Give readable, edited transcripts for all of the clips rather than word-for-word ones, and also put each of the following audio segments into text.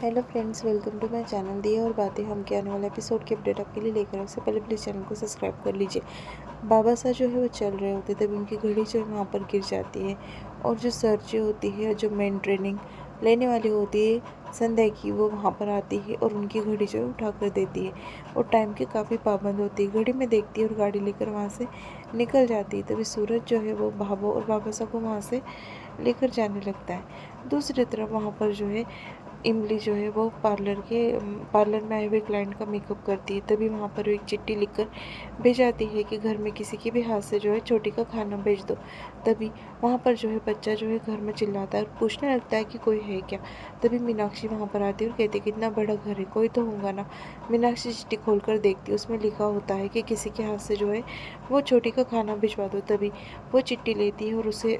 Hello friends, welcome to my channel दिया और बातें हम के आने वाले एपिसोड की अपडेट आपके लिए लेकर आए। उससे पहले प्लीज़ चैनल को सब्सक्राइब कर लीजिए। बाबा साहब जो है वो चल रहे होते तभी उनकी घड़ी जो है वहाँ पर गिर जाती है और जो सर जी होती है, जो मेन ट्रेनिंग लेने वाली होती है संध्या की, वो वहाँ पर आती है और उनकी घड़ी जो है उठा कर देती है और टाइम की काफ़ी पाबंद होती है। घड़ी में देखती है और गाड़ी लेकर वहाँ से निकल जाती है। तभी सूरज जो है वो भाभो और बाबा साहब को वहाँ से लेकर जाने लगता है। दूसरी तरफ वहाँ पर जो है इमली जो है वो पार्लर में आए हुए क्लाइंट का मेकअप करती है। तभी वहाँ पर वो एक चिट्ठी लिखकर भेजाती है कि घर में किसी के भी हाथ से जो है छोटी का खाना भेज दो। तभी वहाँ पर जो है बच्चा जो है घर में चिल्लाता है और पूछने लगता है कि कोई है क्या। तभी मीनाक्षी वहाँ पर आती है और कहती है कितना बड़ा घर है, कोई तो होगा ना। मीनाक्षी चिट्ठी खोल कर देखती है, उसमें लिखा होता है कि किसी के हाथ से जो है वो छोटी का खाना भिजवा दो। तभी वो चिट्ठी लेती है और उसे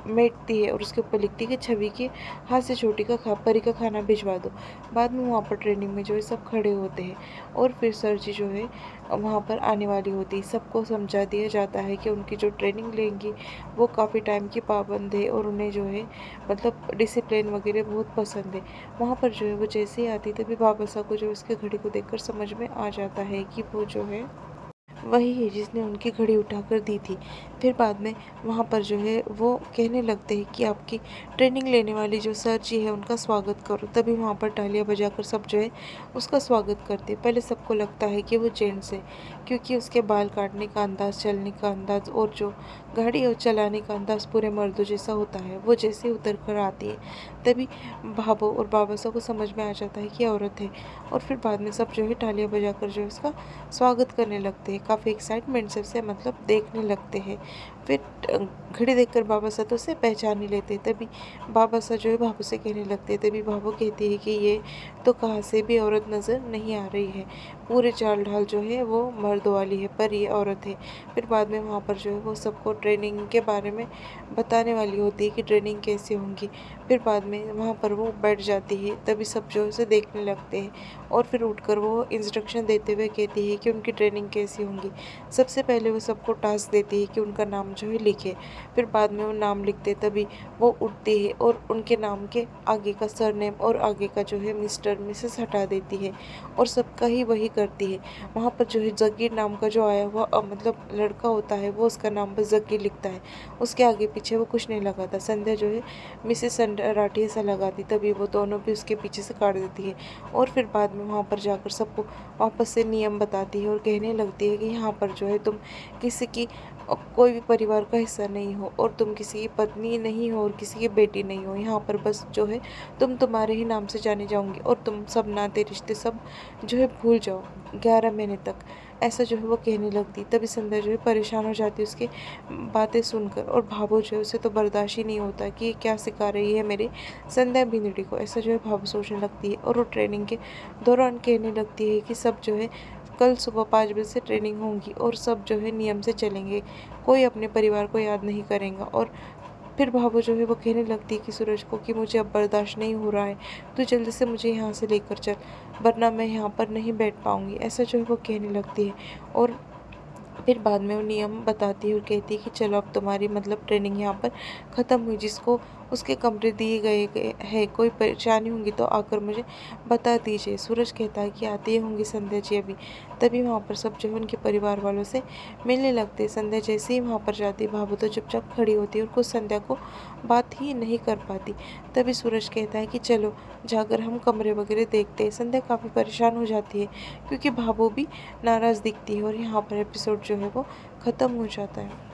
मेटती है और उसके ऊपर लिखती है कि छवि के हाथ से छोटी का परी का खाना भिजवा दो। बाद में वहाँ पर ट्रेनिंग में जो है सब खड़े होते हैं और फिर सर जी जो है वहाँ पर आने वाली होती है। सबको समझा दिया जाता है कि उनकी जो ट्रेनिंग लेंगी वो काफ़ी टाइम की पाबंद है और उन्हें जो है मतलब डिसिप्लिन वगैरह बहुत पसंद है। वहाँ पर जो है वो जैसे ही आती तभी बाबा साहब को जो है उसके घड़ी को देखकर समझ में आ जाता है कि वो जो है वही है जिसने उनकी घड़ी उठाकर दी थी। फिर बाद में वहाँ पर जो है वो कहने लगते हैं कि आपकी ट्रेनिंग लेने वाली जो सर जी है उनका स्वागत करो। तभी वहाँ पर तालियां बजाकर सब जो है उसका स्वागत करते हैं। पहले सबको लगता है कि वो जेंट्स है, क्योंकि उसके बाल काटने का अंदाज़, चलने का अंदाज़ और जो गाड़ी और चलाने का अंदाज़ पूरे मर्दों जैसा होता है। वो जैसे उतर कर आती है तभी भाभो और बाबा साहब को समझ में आ जाता है कि औरत है और फिर बाद में सब जो है तालियां बजाकर जो है उसका स्वागत करने लगते हैं। काफ़ी एक्साइटमेंट से उसे मतलब देखने लगते हैं। फिर घड़ी देखकर बाबा साहब तो उसे पहचान ही लेते हैं। तभी बाबा साहब जो है भाभो से कहने लगते हैं। तभी भाभो कहती है कि ये तो कहाँ से भी औरत नज़र नहीं आ रही है, पूरे चाल ढाल जो है वो मर्द वाली है पर ये औरत है। फिर बाद में वहाँ पर जो है वो सबको ट्रेनिंग के बारे में बताने वाली होती है कि ट्रेनिंग कैसे होंगी। फिर बाद में वहाँ पर वो बैठ जाती है। तभी सब जो है उसे देखने लगते हैं और फिर उठकर वो इंस्ट्रक्शन देते हुए कहती है कि उनकी ट्रेनिंग कैसी होंगी। सबसे पहले वो सबको टास्क देती है कि उनका नाम जो है लिखे। फिर बाद में वो नाम लिखते तभी वो उठती है और उनके नाम के आगे का सरनेम और आगे का जो है मिस्टर मिसेस हटा देती है और सबका ही वही करती है। वहाँ पर जो है जगीर नाम का जो आया हुआ मतलब लड़का होता है वो उसका नाम बस जगीर लिखता है, उसके आगे पीछे वो कुछ नहीं लगाता। संध्या जो है मिसेस राठी ऐसा लगाती, तभी वो दोनों भी उसके पीछे से काट देती है और फिर बाद में वहाँ पर जाकर सबको वापस से नियम बताती है और कहने लगती है कि यहाँ पर जो है तुम किसी की कोई भी परिवार का हिस्सा नहीं हो और तुम किसी की पत्नी नहीं हो और किसी की बेटी नहीं हो। यहाँ पर बस जो है तुम तुम्हारे ही नाम से जाने जाओगे और तुम सब नाते रिश्ते सब जो है भूल जाओ 11 महीने तक। ऐसा जो है वो कहने लगती। तभी संध्या जो है परेशान हो जाती है उसकी बातें सुनकर और भाभो जो है उसे तो बर्दाश्त ही नहीं होता कि ये क्या सिखा रही है मेरी संध्या बिंदड़ी को। ऐसा जो है भाभो सोचने लगती है और वो ट्रेनिंग के दौरान कहने लगती है कि सब जो है कल सुबह 5 बजे से ट्रेनिंग होगी और सब जो है नियम से चलेंगे, कोई अपने परिवार को याद नहीं करेगा। और फिर भाभो जो है वो कहने लगती है कि सूरज को कि मुझे अब बर्दाश्त नहीं हो रहा है, तो जल्दी से मुझे यहाँ से लेकर चल, वरना मैं यहाँ पर नहीं बैठ पाऊँगी। ऐसा जो है वो कहने लगती है और फिर बाद में वो नियम बताती है और कहती है कि चलो अब तुम्हारी मतलब ट्रेनिंग यहाँ पर ख़त्म हुई। जिसको उसके कमरे दिए गए है, कोई परेशानी होंगी तो आकर मुझे बता दीजिए। सूरज कहता है कि आती होंगी संध्या जी अभी। तभी वहाँ पर सब जो है उनके परिवार वालों से मिलने लगते हैं। संध्या जैसे ही वहाँ पर जाती है भाभो तो चुपचाप खड़ी होती है और कुछ संध्या को बात ही नहीं कर पाती। तभी सूरज कहता है कि चलो जाकर हम कमरे वगैरह देखते हैं। संध्या काफ़ी परेशान हो जाती है क्योंकि भाभो भी नाराज़ दिखती है और यहाँ पर एपिसोड जो है वो ख़त्म हो जाता है।